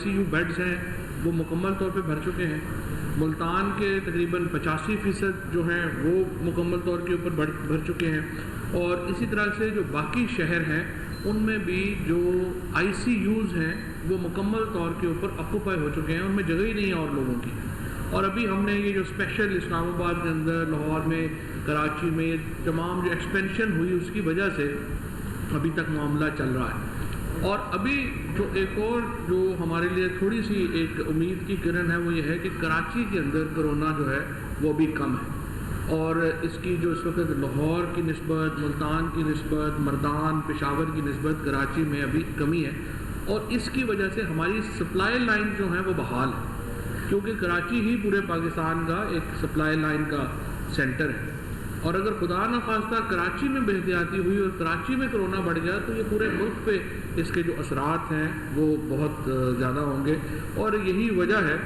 ICU beds ہیں وہ مکمل طور پہ بھر چکے ہیں. ملتان کے تقریباً 85% جو ہیں وہ مکمل طور کے اوپر بھر چکے ہیں. اور اسی طرح سے جو باقی شہر ہیں ان میں بھی جو ICUs ہیں وہ مکمل طور کے اوپر آکوپائی ہو چکے ہیں, ان میں جگہ ہی نہیں ہے اور لوگوں کی. اور ابھی ہم نے یہ جو اسپیشل اسلام آباد کے اندر, لاہور میں, کراچی میں تمام جو ایکسپینشن ہوئی اس کی وجہ سے ابھی تک معاملہ چل رہا ہے. اور ابھی جو ایک اور جو ہمارے لیے تھوڑی سی ایک امید کی کرن ہے وہ یہ ہے کہ کراچی کے اندر کرونا جو ہے وہ بھی کم ہے. اور اس کی جو اس وقت لاہور کی نسبت, ملتان کی نسبت, مردان, پشاور کی نسبت کراچی میں ابھی کمی ہے. اور اس کی وجہ سے ہماری سپلائی لائن جو ہیں وہ بحال ہے, کیونکہ کراچی ہی پورے پاکستان کا ایک سپلائی لائن کا سینٹر ہے. اور اگر خدا نخواستہ کراچی میں بے احتیاطی ہوئی اور کراچی میں کرونا بڑھ گیا تو یہ پورے ملک پہ اس کے جو اثرات ہیں وہ بہت زیادہ ہوں گے. اور یہی وجہ ہے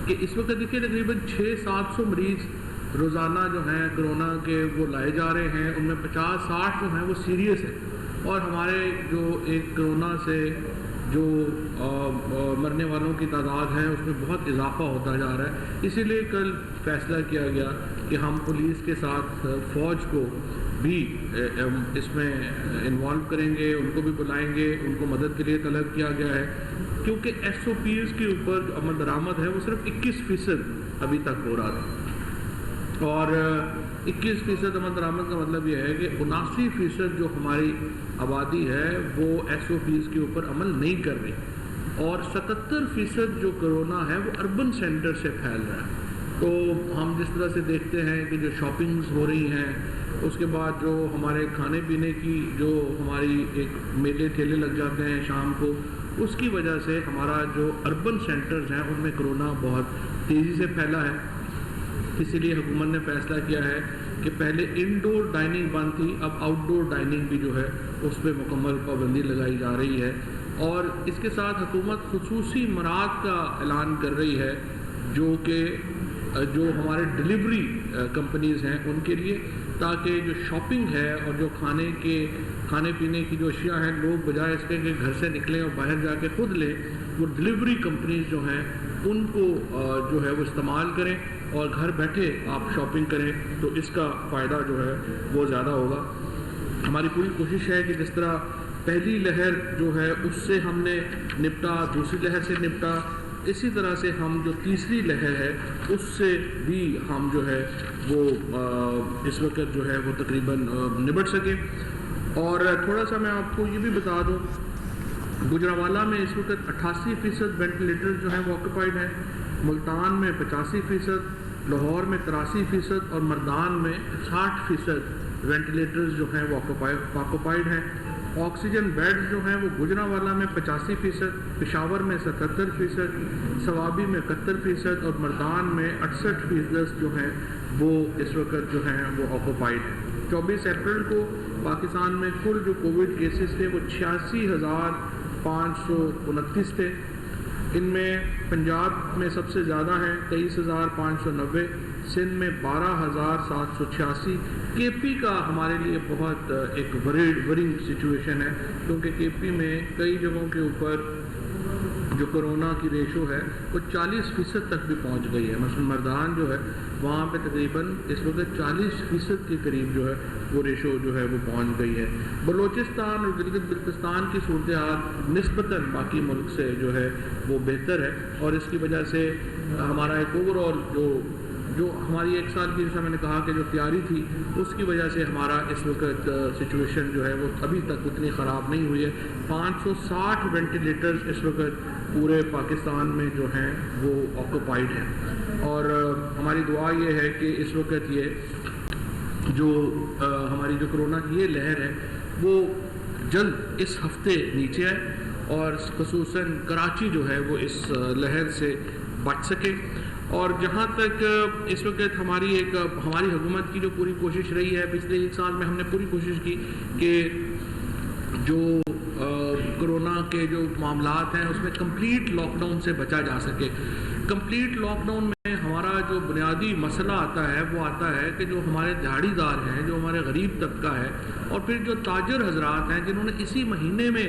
کہ اس وقت دیکھیے تقریباً 600-700 مریض روزانہ جو ہیں کرونا کے وہ لائے جا رہے ہیں, ان میں 50-60 جو ہیں وہ سیریس ہیں. اور ہمارے جو ایک کرونا سے جو مرنے والوں کی تعداد ہے اس میں بہت اضافہ ہوتا جا رہا ہے. اسی لیے کل فیصلہ کیا گیا کہ ہم پولیس کے ساتھ فوج کو بھی اس میں انوالو کریں گے, ان کو بھی بلائیں گے, ان کو مدد کے لیے طلب کیا گیا ہے. کیونکہ SOPs کے اوپر جو عمل درآمد ہے وہ صرف 21% ابھی تک ہو رہا تھا. اور 21% عمل درآمد کا مطلب یہ ہے کہ 79% جو ہماری آبادی ہے وہ SOPs کے اوپر عمل نہیں کر رہی. اور 77% جو کرونا ہے وہ اربن سینٹر سے پھیل رہا ہے. تو ہم جس طرح سے دیکھتے ہیں کہ جو شاپنگز ہو رہی ہیں, اس کے بعد جو ہمارے کھانے پینے کی جو ہماری ایک میلے ٹھیلے لگ جاتے ہیں شام کو, اس کی وجہ سے ہمارا جو اربن سینٹرز ہیں ان میں کرونا بہت تیزی سے پھیلا ہے. اسی لیے حکومت نے فیصلہ کیا ہے کہ پہلے انڈور ڈائننگ بند تھی, اب آؤٹ ڈور ڈائننگ بھی جو ہے اس پہ مکمل پابندی لگائی جا رہی ہے. اور اس کے ساتھ حکومت خصوصی مراعات کا اعلان کر رہی ہے جو کہ جو ہمارے ڈلیوری کمپنیز ہیں ان کے لیے, تاکہ جو شاپنگ ہے اور جو کھانے پینے کی جو اشیاء ہیں لوگ بجائے اس کے کہ گھر سے نکلیں اور باہر جا کے خود لیں, وہ ڈلیوری کمپنیز جو ہیں ان کو جو ہے وہ استعمال کریں اور گھر بیٹھے آپ شاپنگ کریں, تو اس کا فائدہ جو ہے وہ زیادہ ہوگا. ہماری پوری کوشش ہے کہ جس طرح پہلی لہر جو ہے اس سے ہم نے نپٹا, دوسری لہر سے نپٹا, اسی طرح سے ہم جو تیسری لہر ہے اس سے بھی ہم جو ہے وہ اس وقت جو ہے وہ تقریباً نبٹ سکیں. اور تھوڑا سا میں آپ کو یہ بھی بتا دوں, گجرانوالہ میں اس وقت 88% وینٹیلیٹر جو ہیں وہ آکوپائڈ ہیں, ملتان میں 85%, لاہور میں 83% اور مردان میں 60% وینٹیلیٹرز جو ہیں وہ آکوپائڈ ہیں. آکسیجن بیڈز جو ہیں وہ گجرانوالہ میں 85%, پشاور میں 77%, سوابی میں 71% اور مردان میں 68% جو ہیں وہ اس وقت جو ہیں وہ آکوپائڈ ہیں. 24 اپریل کو پاکستان میں کل جو کووڈ کیسز تھے وہ 86,529 تھے. ان میں پنجاب میں سب سے زیادہ ہیں 23,590, سندھ میں 12,786. KP کا ہمارے لیے بہت ایک ورنگ سچویشن ہے, کیونکہ KP میں کئی جگہوں کے اوپر جو کرونا کی ریشو ہے وہ 40% تک بھی پہنچ گئی ہے. مثلا مردان جو ہے وہاں پہ تقریباً اس وقت 40% کے قریب جو ہے وہ ریشو جو ہے وہ پہنچ گئی ہے. بلوچستان اور گلگت بلتستان کی صورتحال نسبتاً باقی ملک سے جو ہے وہ بہتر ہے, اور اس کی وجہ سے ہمارا ایک اوور آل جو ہماری ایک سال کی جیسا میں نے کہا کہ جو تیاری تھی اس کی وجہ سے ہمارا اس وقت سچویشن جو ہے وہ ابھی تک اتنی خراب نہیں ہوئی ہے. 560 وینٹیلیٹرز اس وقت پورے پاکستان میں جو ہیں وہ آکوپائڈ ہیں. اور ہماری دعا یہ ہے کہ اس وقت یہ جو ہماری جو کرونا کی یہ لہر ہے وہ جلد اس ہفتے نیچے آئے اور خصوصاً کراچی جو ہے وہ اس لہر سے بچ سکے. اور جہاں تک اس وقت ہماری حکومت کی جو پوری کوشش رہی ہے, پچھلے 1 سال میں ہم نے پوری کوشش کی کہ جو کرونا کے جو معاملات ہیں اس میں کمپلیٹ لاک ڈاؤن سے بچا جا سکے. کمپلیٹ لاک ڈاؤن میں ہمارا جو بنیادی مسئلہ آتا ہے وہ آتا ہے کہ جو ہمارے دہاڑی دار ہیں, جو ہمارے غریب طبقہ ہے, اور پھر جو تاجر حضرات ہیں جنہوں نے اسی مہینے میں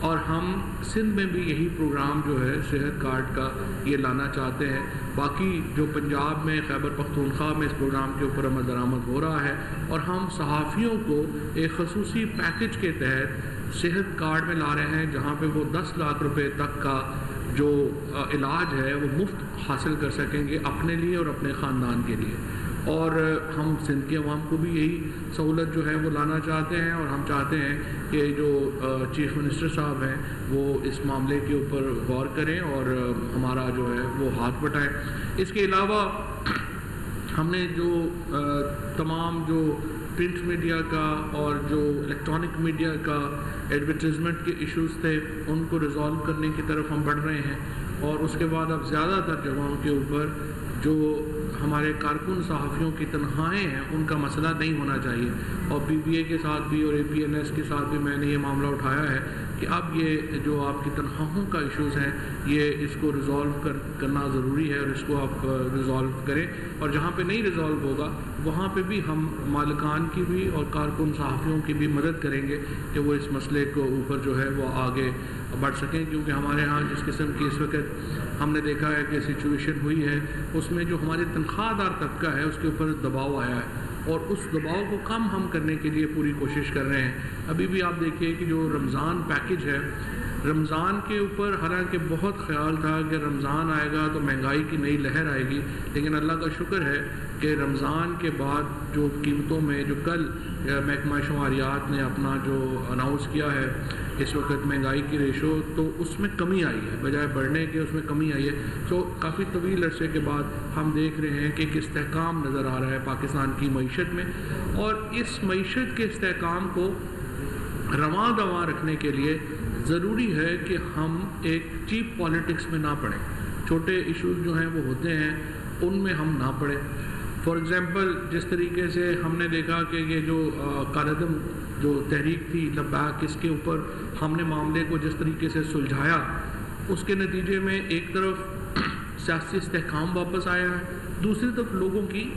اور ہم سندھ میں بھی یہی پروگرام جو ہے صحت کارڈ کا یہ لانا چاہتے ہیں. باقی جو پنجاب میں خیبر پختونخوا میں اس پروگرام کے اوپر عمل درآمد ہو رہا ہے اور ہم صحافیوں کو ایک خصوصی پیکج کے تحت صحت کارڈ میں لا رہے ہیں جہاں پہ وہ 10 لاکھ روپے تک کا جو علاج ہے وہ مفت حاصل کر سکیں گے اپنے لیے اور اپنے خاندان کے لیے. اور ہم سندھ کے عوام کو بھی یہی سہولت جو ہے وہ لانا چاہتے ہیں اور ہم چاہتے ہیں کہ جو چیف منسٹر صاحب ہیں وہ اس معاملے کے اوپر غور کریں اور ہمارا جو ہے وہ ہاتھ بٹائیں. اس کے علاوہ ہم نے جو تمام جو پرنٹ میڈیا کا اور جو الیکٹرانک میڈیا کا ایڈورٹیزمنٹ کے ایشوز تھے ان کو ریزالو کرنے کی طرف ہم بڑھ رہے ہیں. اور اس کے بعد اب زیادہ تر جگہوں کے اوپر جو ہمارے کارکن صحافیوں کی تنخواہیں ہیں ان کا مسئلہ نہیں ہونا چاہیے. اور بی بی اے کے ساتھ بھی اور APNS کے ساتھ بھی میں نے یہ معاملہ اٹھایا ہے کہ اب یہ جو آپ کی تنخواہوں کا ایشوز ہیں یہ اس کو ریزالو کرنا ضروری ہے اور اس کو آپ ریزالو کریں. اور جہاں پہ نہیں ریزالو ہوگا وہاں پہ بھی ہم مالکان کی بھی اور کارکن صحافیوں کی بھی مدد کریں گے کہ وہ اس مسئلے کو اوپر جو ہے وہ آگے بڑھ سکیں. کیونکہ ہمارے ہاں جس قسم کی اس وقت ہم نے دیکھا ہے کہ سچویشن ہوئی ہے اس میں جو ہماری تنخواہ دار طبقہ ہے اس کے اوپر دباؤ آیا ہے اور اس دباؤ کو کم ہم کرنے کے لیے پوری کوشش کر رہے ہیں. ابھی بھی آپ دیکھیے کہ جو رمضان پیکج ہے رمضان کے اوپر حالانکہ بہت خیال تھا کہ رمضان آئے گا تو مہنگائی کی نئی لہر آئے گی, لیکن اللہ کا شکر ہے کہ رمضان کے بعد جو قیمتوں میں جو کل محکمہ شماریات نے اپنا جو اناؤنس کیا ہے اس وقت مہنگائی کی ریشو تو اس میں کمی آئی ہے, بجائے بڑھنے کے اس میں کمی آئی ہے. تو کافی طویل عرصے کے بعد ہم دیکھ رہے ہیں کہ ایک استحکام نظر آ رہا ہے پاکستان کی معیشت میں. اور اس معیشت کے استحکام کو رواں دواں رکھنے کے لیے ضروری ہے کہ ہم ایک چیپ پالیٹکس میں نہ پڑیں. چھوٹے ایشوز جو ہیں وہ ہوتے ہیں ان میں ہم نہ پڑیں. فار ایگزامپل جس طریقے سے ہم نے دیکھا کہ یہ جو کالعدم جو تحریک تھی لبیک اس کے اوپر ہم نے معاملے کو جس طریقے سے سلجھایا اس کے نتیجے میں ایک طرف سیاسی استحکام واپس آیا ہے, دوسری طرف لوگوں کی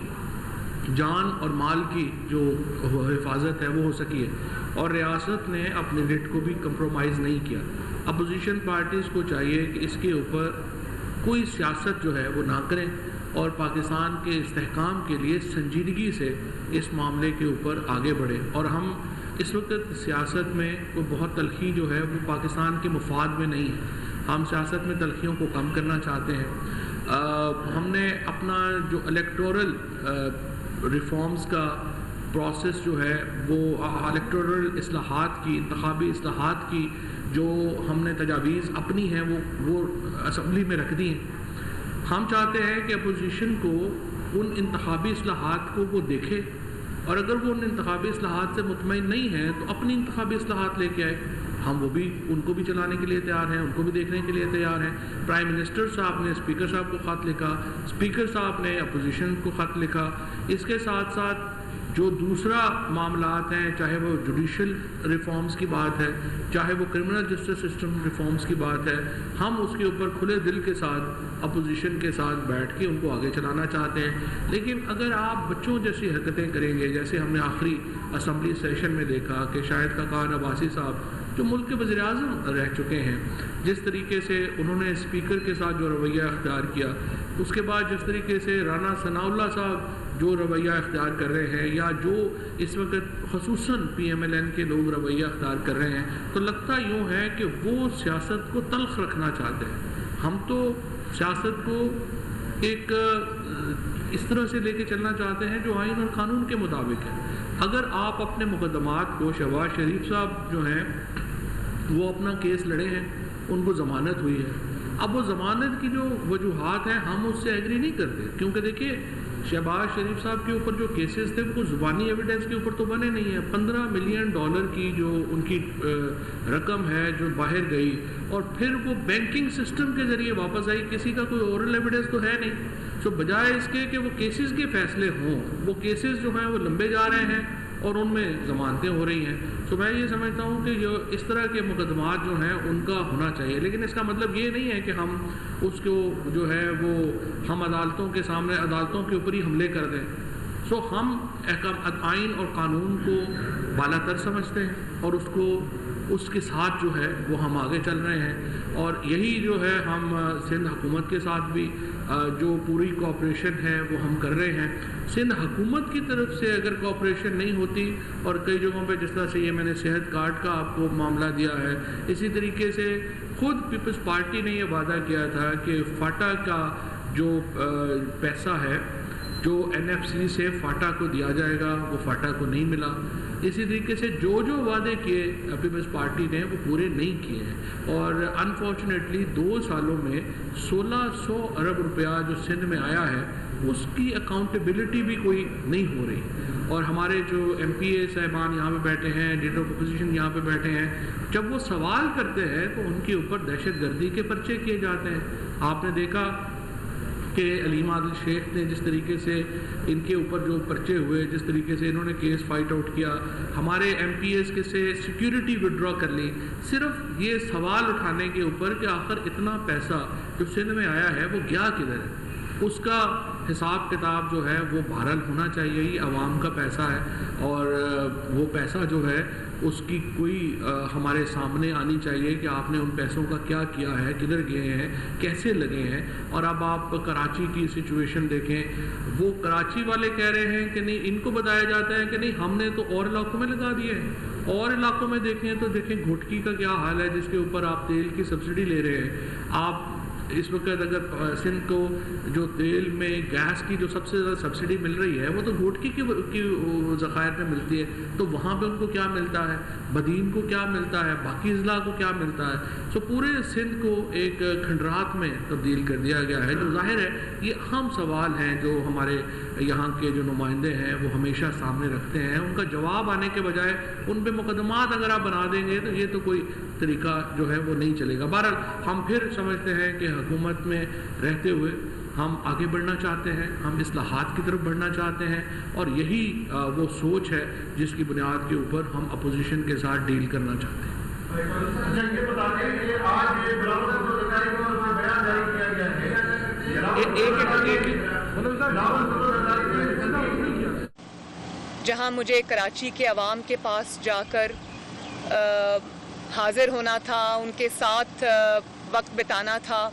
جان اور مال کی جو حفاظت ہے وہ ہو سکی ہے اور ریاست نے اپنے ریٹ کو بھی کمپرومائز نہیں کیا. اپوزیشن پارٹیز کو چاہیے کہ اس کے اوپر کوئی سیاست جو ہے وہ نہ کریں اور پاکستان کے استحکام کے لیے سنجیدگی سے اس معاملے کے اوپر آگے بڑھیں. اور ہم اس وقت سیاست میں کوئی بہت تلخی جو ہے وہ پاکستان کے مفاد میں نہیں ہے. ہم سیاست میں تلخیوں کو کم کرنا چاہتے ہیں. ہم نے اپنا جو الیکٹورل ریفارمز کا پروسیس جو ہے وہ الیکٹورل اصلاحات کی انتخابی اصلاحات کی جو ہم نے تجاویز اپنی ہیں وہ اسمبلی میں رکھ دی ہیں. ہم چاہتے ہیں کہ اپوزیشن کو ان انتخابی اصلاحات کو وہ دیکھے اور اگر وہ ان انتخابی اصلاحات سے مطمئن نہیں ہیں تو اپنی انتخابی اصلاحات لے کے آئے. ہم ان کو بھی چلانے کے لیے تیار ہیں, ان کو بھی دیکھنے کے لیے تیار ہیں. پرائم منسٹر صاحب نے اسپیکر صاحب کو خط لکھا, اسپیکر صاحب نے اپوزیشن کو خط لکھا. اس کے ساتھ ساتھ جو دوسرا معاملات ہیں چاہے وہ جوڈیشل ریفارمز کی بات ہے چاہے وہ کرمنل جسٹس سسٹم ریفارمز کی بات ہے, ہم اس کے اوپر کھلے دل کے ساتھ اپوزیشن کے ساتھ بیٹھ کے ان کو آگے چلانا چاہتے ہیں. لیکن اگر آپ بچوں جیسی حرکتیں کریں گے جیسے ہم نے آخری اسمبلی سیشن میں دیکھا کہ شاہد خاقان عباسی صاحب جو ملک کے وزیر اعظم رہ چکے ہیں جس طریقے سے انہوں نے اسپیکر کے ساتھ جو رویہ اختیار کیا, اس کے بعد جس طریقے سے رانا ثناء اللہ صاحب جو رویہ اختیار کر رہے ہیں یا جو اس وقت خصوصاً PMLN کے لوگ رویہ اختیار کر رہے ہیں تو لگتا یوں ہے کہ وہ سیاست کو تلخ رکھنا چاہتے ہیں. ہم تو سیاست کو ایک اس طرح سے لے کے چلنا چاہتے ہیں جو آئین اور قانون کے مطابق ہے. اگر آپ اپنے مقدمات کو شہباز شریف صاحب جو ہیں وہ اپنا کیس لڑے ہیں, ان کو ضمانت ہوئی ہے, اب وہ ضمانت کی جو وجوہات ہیں ہم اس سے ایگری نہیں کرتے کیونکہ دیکھیے شہباز شریف صاحب کے اوپر جو کیسز تھے وہ زبانی ایویڈنس کے اوپر تو بنے نہیں ہیں. $15 ملین کی جو ان کی رقم ہے جو باہر گئی اور پھر وہ بینکنگ سسٹم کے ذریعے واپس آئی, کسی کا کوئی اورل ایویڈنس تو ہے نہیں. سو بجائے اس کے کہ وہ کیسز کے فیصلے ہوں وہ کیسز جو ہیں وہ لمبے جا رہے ہیں اور ان میں ضمانتیں ہو رہی ہیں. تو میں یہ سمجھتا ہوں کہ جو اس طرح کے مقدمات جو ہیں ان کا ہونا چاہیے, لیکن اس کا مطلب یہ نہیں ہے کہ ہم اس کو جو ہے وہ ہم عدالتوں کے سامنے عدالتوں کے اوپر ہی حملے کر دیں. سو ہم آئین اور قانون کو بالا تر سمجھتے ہیں اور اس کے ساتھ جو ہے وہ ہم آگے چل رہے ہیں، اور یہی جو ہے ہم سندھ حکومت کے ساتھ بھی جو پوری کوآپریشن ہے وہ ہم کر رہے ہیں۔ سندھ حکومت کی طرف سے اگر کوآپریشن نہیں ہوتی، اور کئی جگہوں پہ جس طرح سے یہ میں نے صحت کارڈ کا آپ کو معاملہ دیا ہے، اسی طریقے سے خود پیپلز پارٹی نے یہ وعدہ کیا تھا کہ فاٹا کا جو پیسہ ہے جو NFC سے فاٹا کو دیا جائے گا وہ فاٹا کو نہیں ملا۔ اسی طریقے سے جو وعدے کیے پیپلز پارٹی نے وہ پورے نہیں کیے ہیں، اور انفارچونیٹلی 2 سالوں میں 1600 ارب روپیہ جو سندھ میں آیا ہے اس کی اکاؤنٹیبلٹی بھی کوئی نہیں ہو رہی، اور ہمارے جو MP صاحبان یہاں پہ بیٹھے ہیں، لیڈر آف اپوزیشن یہاں پہ بیٹھے ہیں، جب وہ سوال کرتے ہیں تو ان کے اوپر دہشت گردی کے پرچے کیے جاتے ہیں۔ آپ نے دیکھا کہ علیم عادل شیخ نے جس طریقے سے ان کے اوپر جو پرچے ہوئے، جس طریقے سے انہوں نے کیس فائٹ آؤٹ کیا، ہمارے MPs کے سے سیکیورٹی وڈرا کر لی، صرف یہ سوال اٹھانے کے اوپر کہ آخر اتنا پیسہ جو سندھ میں آیا ہے وہ گیا کدھر ہے۔ اس کا حساب کتاب جو ہے وہ بہرحال ہونا چاہیے، یہ عوام کا پیسہ ہے، اور وہ پیسہ جو ہے اس کی کوئی ہمارے سامنے آنی چاہیے کہ آپ نے ان پیسوں کا کیا کیا ہے، کدھر گئے ہیں، کیسے لگے ہیں۔ اور اب آپ کراچی کی سچویشن دیکھیں، وہ کراچی والے کہہ رہے ہیں کہ نہیں، ان کو بتایا جاتا ہے کہ نہیں ہم نے تو اور علاقوں میں لگا دیے ہیں، اور علاقوں میں دیکھیں تو دیکھیں گھٹکی کا کیا حال ہے جس کے اوپر آپ تیل کی سبسڈی لے رہے ہیں۔ آپ اس وقت اگر سندھ کو جو تیل میں گیس کی جو سب سے زیادہ سبسڈی مل رہی ہے وہ تو گھوٹکی کی ذخائر میں ملتی ہے، تو وہاں پہ ان کو کیا ملتا ہے، بدین کو کیا ملتا ہے، باقی اضلاع کو کیا ملتا ہے۔ سو پورے سندھ کو ایک کھنڈرات میں تبدیل کر دیا گیا ہے، جو ظاہر ہے یہ اہم سوال ہیں جو ہمارے یہاں کے جو نمائندے ہیں وہ ہمیشہ سامنے رکھتے ہیں۔ ان کا جواب آنے کے بجائے ان پہ مقدمات اگر آپ بنا دیں گے تو یہ تو کوئی طریقہ جو ہے وہ نہیں چلے گا۔ بہرحال ہم پھر سمجھتے ہیں کہ حکومت میں رہتے ہوئے ہم آگے بڑھنا چاہتے ہیں، ہم اصلاحات کی طرف بڑھنا چاہتے ہیں، اور یہی وہ سوچ ہے جس کی بنیاد کے اوپر ہم اپوزیشن کے ساتھ ڈیل کرنا چاہتے ہیں۔ یہ بتا دیں کہ آج یہ بلاول کو سرکاری کو بیان جاری کیا گیا ہے، جہاں مجھے کراچی کے عوام کے پاس جا کر حاضر ہونا تھا، ان کے ساتھ وقت بتانا تھا،